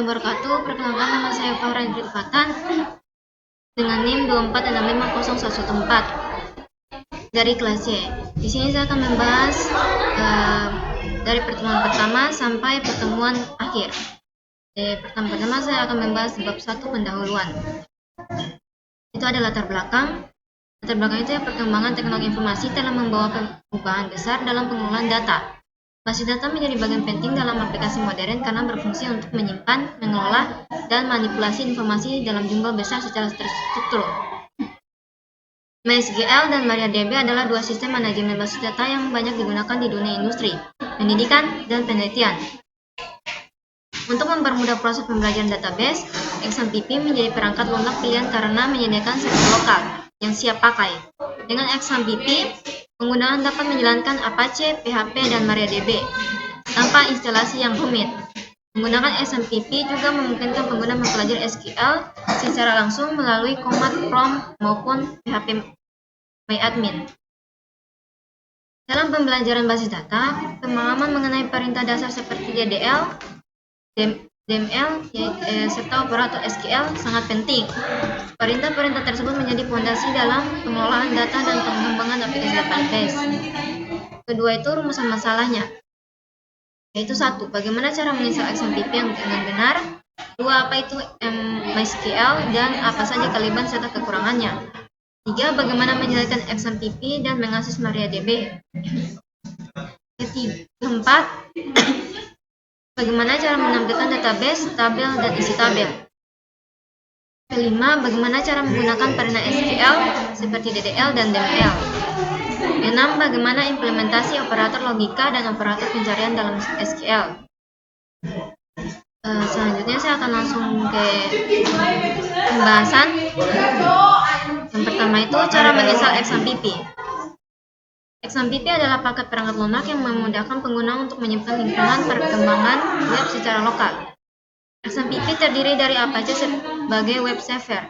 wabarakatuh. Perkenalkan, nama saya Farhan Rifatan dengan NIM 2465014 dari kelas Y. Di sini saya akan membahas dari pertemuan pertama sampai pertemuan akhir. Pertemuan pertama saya akan membahas bab 1 pendahuluan. Itu ada latar belakang. Latar belakang itu perkembangan teknologi informasi telah membawa perubahan besar dalam pengelolaan data. Basis data menjadi bagian penting dalam aplikasi modern karena berfungsi untuk menyimpan, mengelola, dan manipulasi informasi dalam jumlah besar secara terstruktur. MySQL dan MariaDB adalah dua sistem manajemen basis data yang banyak digunakan di dunia industri, pendidikan, dan penelitian. Untuk mempermudah proses pembelajaran database, XMPP menjadi perangkat lunak pilihan karena menyediakan server lokal yang siap pakai. Dengan XMPP, penggunaan dapat menjalankan Apache, PHP, dan MariaDB tanpa instalasi yang rumit. Menggunakan XMPP juga memungkinkan pengguna mempelajari SQL secara langsung melalui command prompt maupun PHP MyAdmin. Dalam pembelajaran basis data, pemahaman mengenai perintah dasar seperti DDL, DML, serta operator SQL sangat penting. Perintah-perintah tersebut menjadi fondasi dalam pengelolaan data dan pengembangan aplikasi database. Kedua itu rumusan masalahnya, yaitu 1. Bagaimana cara menginstal XMPP yang dengan benar? 2. Apa itu MySQL dan apa saja kelebihan serta kekurangannya? 3. Bagaimana menjalankan XMPP dan mengakses MariaDB? 4. Bagaimana cara menampilkan database, tabel, dan isi tabel? 5. Bagaimana cara menggunakan perintah SQL seperti DDL dan DML? 6. Bagaimana implementasi operator logika dan operator pencarian dalam SQL? Selanjutnya saya akan langsung ke pembahasan. Yang pertama itu cara menginstal XMPP. XMPP adalah paket perangkat lunak yang memudahkan pengguna untuk menyimpan lingkungan perkembangan web secara lokal. XMPP terdiri dari Apache sebagai web server,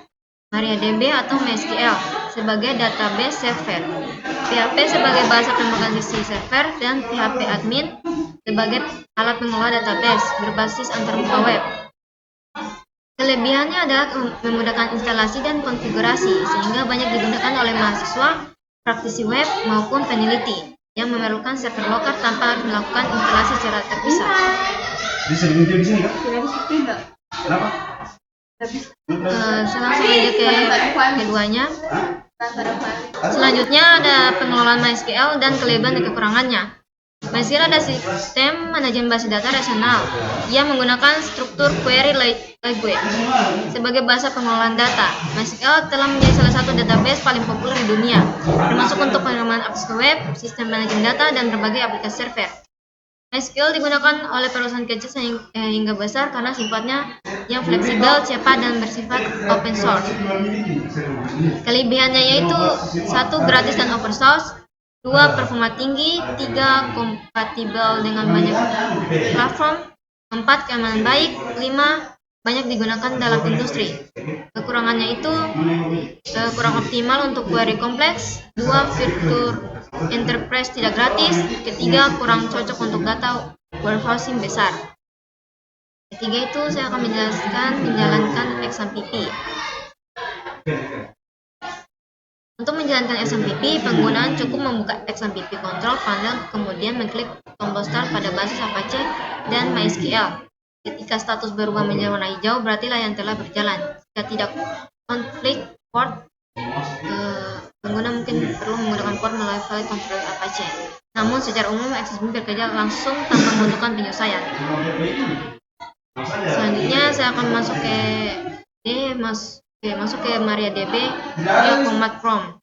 MariaDB atau MySQL sebagai database server, PHP sebagai bahasa pemrograman server, dan PHP admin sebagai alat pengelola database berbasis antarmuka web. Kelebihannya adalah memudahkan instalasi dan konfigurasi sehingga banyak digunakan oleh mahasiswa, praktisi web, maupun peneliti yang memerlukan server lokal tanpa harus melakukan instalasi secara terpisah. Bisa diminta di sini kak? Tidak. Kenapa? Saya langsung aja ke keduanya. Selanjutnya ada pengelolaan MySQL dan kelebihan dan kekurangannya. MySQL adalah sistem manajemen basis data relasional. Ia menggunakan struktur query language sebagai bahasa pengelolaan data. MySQL telah menjadi salah satu database paling populer di dunia, termasuk untuk pengembangan aplikasi web, sistem manajemen data, dan berbagai aplikasi server. MySQL digunakan oleh perusahaan kecil hingga besar karena sifatnya yang fleksibel, cepat, dan bersifat open source. Kelebihannya yaitu 1. Gratis dan open source, 2. Performa tinggi, 3. Kompatibel dengan banyak platform, 4. Keamanan baik, 5. Banyak digunakan dalam industri. Kekurangannya itu kurang optimal untuk query kompleks, 2. Fitur enterprise tidak gratis, 3. Kurang cocok untuk data warehousing besar. 3 itu saya akan menjalankan XMPP. Untuk menjalankan XMPP, penggunaan cukup membuka XMPP control panel, kemudian mengklik tombol start pada basis Apache dan MySQL. Ketika status berubah menjadi warna hijau, berarti layanan telah berjalan. Jika tidak konflik port, pengguna mungkin perlu menggunakan port melalui file configure Apache. Namun secara umum XMPP bekerja langsung tanpa membutuhkan penyesuaian. Selanjutnya saya akan masuk ke MariaDB via command prompt.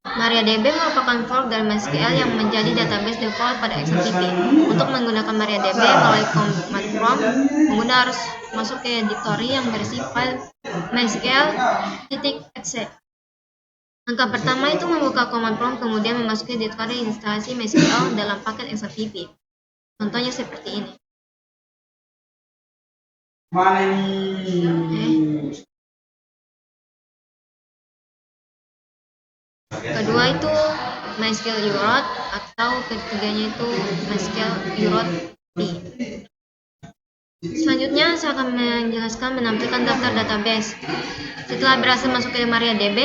MariaDB merupakan fork dari MySQL yang menjadi database default pada XMPP. Untuk menggunakan MariaDB melalui command prompt, pengguna harus masuk ke directory yang berisi file MySQL.exe. Langkah pertama itu membuka command prompt, kemudian memasuki directory instalasi MySQL dalam paket XMPP. Contohnya seperti ini. Kedua itu MySQL UROT, atau ketiganya itu MySQL UROT P. Selanjutnya, saya akan menjelaskan menampilkan daftar database. Setelah berhasil masuk ke MariaDB,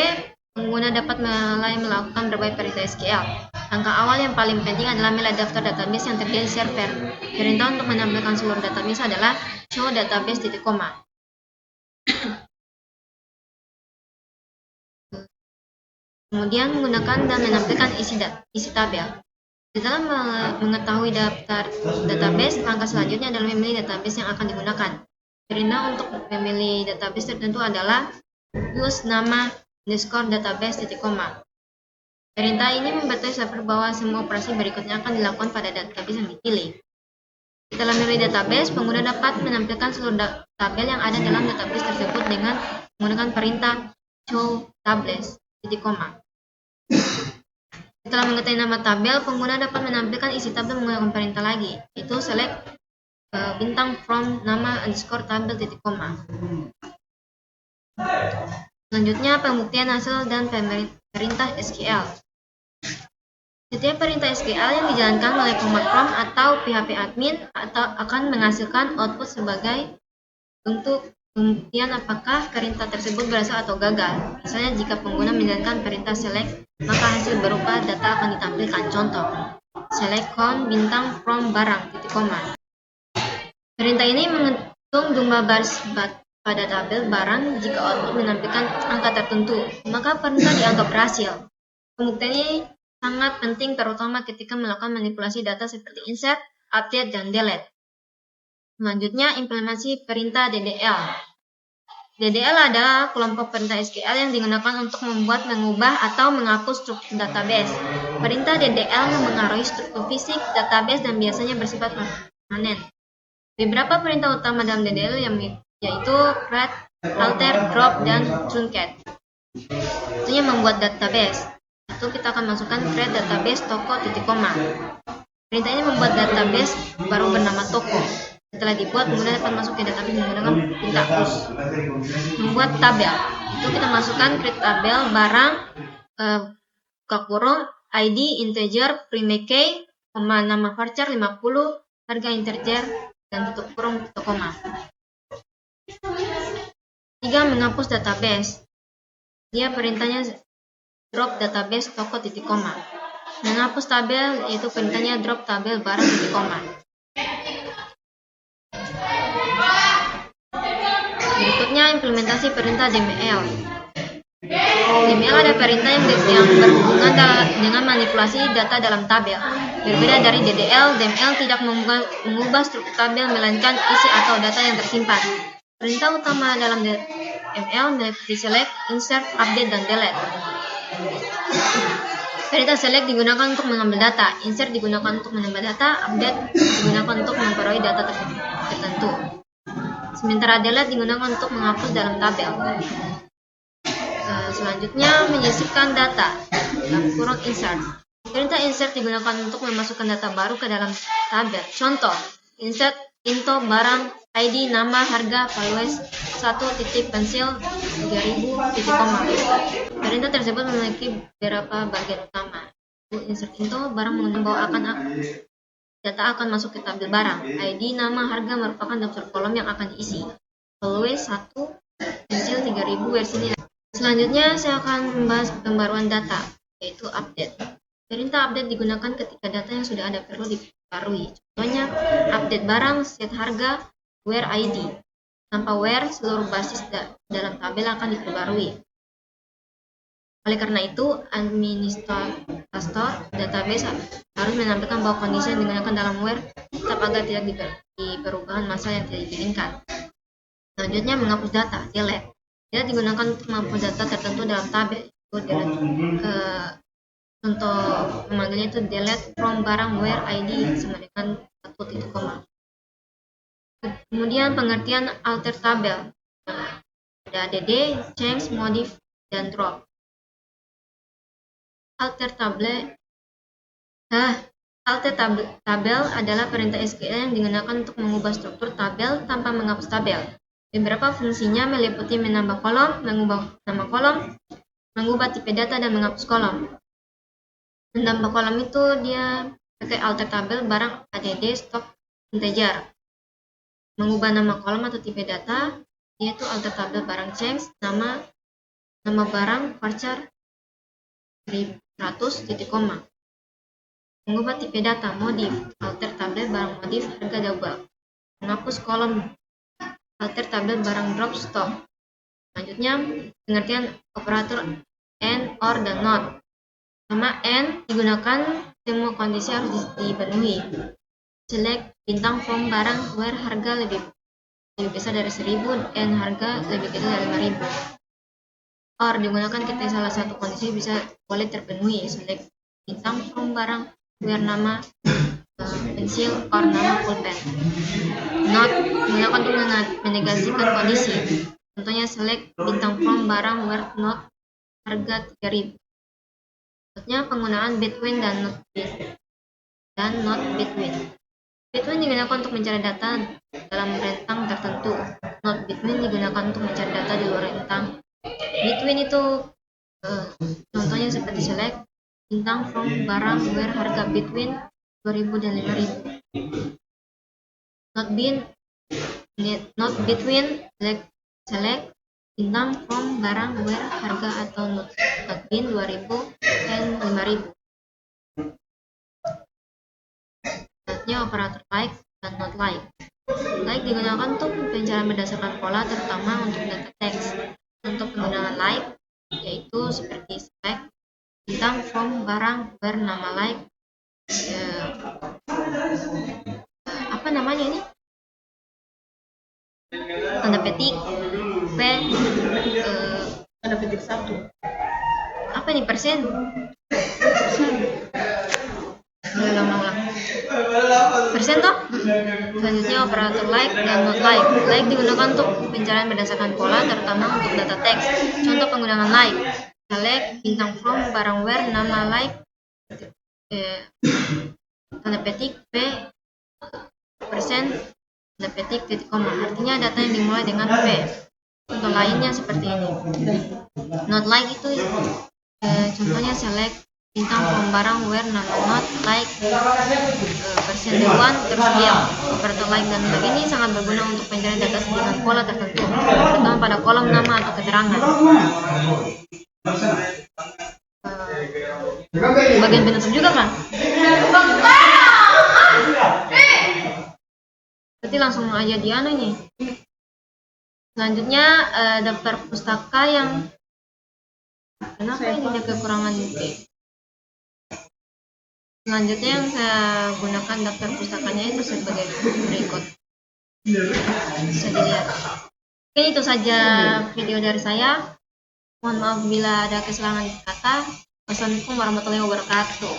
pengguna dapat mulai melakukan berbagai perintah SQL. Langkah awal yang paling penting adalah melihat daftar database yang tersedia di server. Perintah untuk menampilkan seluruh database adalah show database titik koma. Kemudian menggunakan dan menampilkan isi tabel. Setelah mengetahui daftar database, langkah selanjutnya adalah memilih database yang akan digunakan. Perintah untuk memilih database tertentu adalah use nama _database titik koma. Perintah ini memberitahu server bahwa semua operasi berikutnya akan dilakukan pada database yang dipilih. Setelah memilih database, pengguna dapat menampilkan seluruh tabel yang ada dalam database tersebut dengan menggunakan perintah show tables titik koma. Setelah mengetahui nama tabel, pengguna dapat menampilkan isi tabel menggunakan perintah lagi, yaitu select bintang from nama _tabel titik koma. Selanjutnya, pembuktian hasil dan perintah SQL. Setiap perintah SQL yang dijalankan melalui command prompt atau PHP admin akan menghasilkan output sebagai bentuk pembuktian apakah perintah tersebut berhasil atau gagal. Misalnya, jika pengguna menjalankan perintah select, maka hasil berupa data akan ditampilkan. Contoh, select count bintang from barang titik koma. Perintah ini menghitung jumlah baris pada tabel barang. Jika output menampilkan angka tertentu, maka perintah dianggap berhasil. Pembuktian ini sangat penting terutama ketika melakukan manipulasi data seperti insert, update, dan delete. Selanjutnya, implementasi perintah DDL. DDL adalah kelompok perintah SQL yang digunakan untuk membuat, mengubah, atau menghapus struktur database. Perintah DDL mempengaruhi struktur fisik database dan biasanya bersifat permanen. Beberapa perintah utama dalam DDL yaitu create, alter, drop, dan truncat. Itu yang membuat database. Itu kita akan masukkan create database toko titik koma. Perintah ini membuat database baru bernama toko. Setelah dibuat, pengguna dapat masuk ke database menggunakan perintah push. Membuat tabel. Itu kita masukkan create tabel barang buka kurung ID integer prime key, nama varchar 50, harga integer, dan tutup kurung koma. 3. Menghapus database. Dia perintahnya drop database toko titik koma. Menghapus tabel yaitu perintahnya drop tabel barang titik koma. Berikutnya implementasi perintah DML. DML ada perintah yang berhubungan dengan manipulasi data dalam tabel. Berbeda dari DDL, DML tidak mengubah struktur tabel melainkan isi atau data yang tersimpan. Perintah utama dalam DML meliputi select, insert, update, dan delete. Perintah select digunakan untuk mengambil data, insert digunakan untuk menambah data, update digunakan untuk memperoleh data tertentu. Sementara delete digunakan untuk menghapus dalam tabel. Selanjutnya, menyisipkan data dalam kurung insert. Perintah insert digunakan untuk memasukkan data baru ke dalam tabel. Contoh, insert info barang, ID, nama, harga, values 1 pensil 3000 titik koma. Perintah tersebut memiliki beberapa bagian utama. Insert info barang mengenai bahwa data akan masuk ke tabel barang. ID, nama, harga merupakan daftar kolom yang akan diisi. Values 1 pensil 3000 versi ini. Selanjutnya, saya akan membahas pembaruan data, yaitu update. Perintah update digunakan ketika data yang sudah ada perlu diperbarui. Contohnya, update barang, set harga, where ID. Tanpa where, seluruh basis dalam tabel akan diperbarui. Oleh karena itu, administrator database harus menampilkan bahwa kondisi yang digunakan dalam where tetap agar tidak di perubahan masa yang tidak diinginkan. Selanjutnya, menghapus data, delete. Delete digunakan untuk menghapus data tertentu dalam tabel. Contoh memanggilnya itu delete from barang where ID sama dengan 1 titik koma. Kemudian pengertian alter tabel. Ada add, change, modif, dan drop. Alter tabel adalah perintah SQL yang digunakan untuk mengubah struktur tabel tanpa menghapus tabel. Beberapa fungsinya meliputi menambah kolom, mengubah nama kolom, mengubah tipe data, dan menghapus kolom. Menambah kolom itu dia pakai alter tabel barang add stok integer. mengubah nama kolom atau tipe data, yaitu alter tabel barang change, nama barang varchar 100 titik koma. Mengubah tipe data, modif, alter tabel barang modif harga double. Menghapus kolom, alter tabel barang drop stock. Selanjutnya, pengertian operator AND, OR, dan NOT. Nama AND digunakan semua kondisi harus dipenuhi. Select bintang from barang where harga lebih besar dari 1000 and harga lebih kecil dari 5000. OR digunakan ketika salah satu kondisi boleh terpenuhi. Select bintang from barang where nama pensil or nama pulpen. Not digunakan untuk menegasikan kondisi. Contohnya select bintang from barang where not harga 3000. Contohnya penggunaan between dan not between. Between digunakan untuk mencari data dalam rentang tertentu. Not between digunakan untuk mencari data di luar rentang. Between itu contohnya seperti select bintang from barang where harga between 2000 dan 5000. Not between select bintang from barang where harga atau not between 2000 dan 5000. Selanjutnya operator like dan not like. Like digunakan untuk pencarian berdasarkan pola, terutama untuk data teks. Untuk penggunaan like yaitu seperti select bintang from barang where nama like apa namanya ini, tanda petik p Tanda petik 1. apa ini persen. Ulang. Persen toh. Selanjutnya operator like dan not like. Like digunakan untuk pencarian berdasarkan pola, terutama untuk data teks. Contoh penggunaan like, select bintang from barang where nama like tanda petik p persen tanda petik titik koma. Artinya data yang dimulai dengan p. Contoh lainnya seperti ini. Not like itu contohnya select bintang from barang where nama not like persen one terus diam. Operator like dan not ini sangat berguna untuk pencarian data dengan pola tertentu, terutama pada kolom nama atau keterangan. Bagian penutup juga kan? Berarti langsung aja di anu ini. Selanjutnya daftar pustaka yang kenapa ini ada kekurangan buku. Selanjutnya yang saya gunakan daftar pustakanya itu sebagai berikut. Bisa dilihat. Oke, itu saja video dari saya. Mohon maaf bila ada kesalahan kata. Wassalamualaikum warahmatullahi wabarakatuh.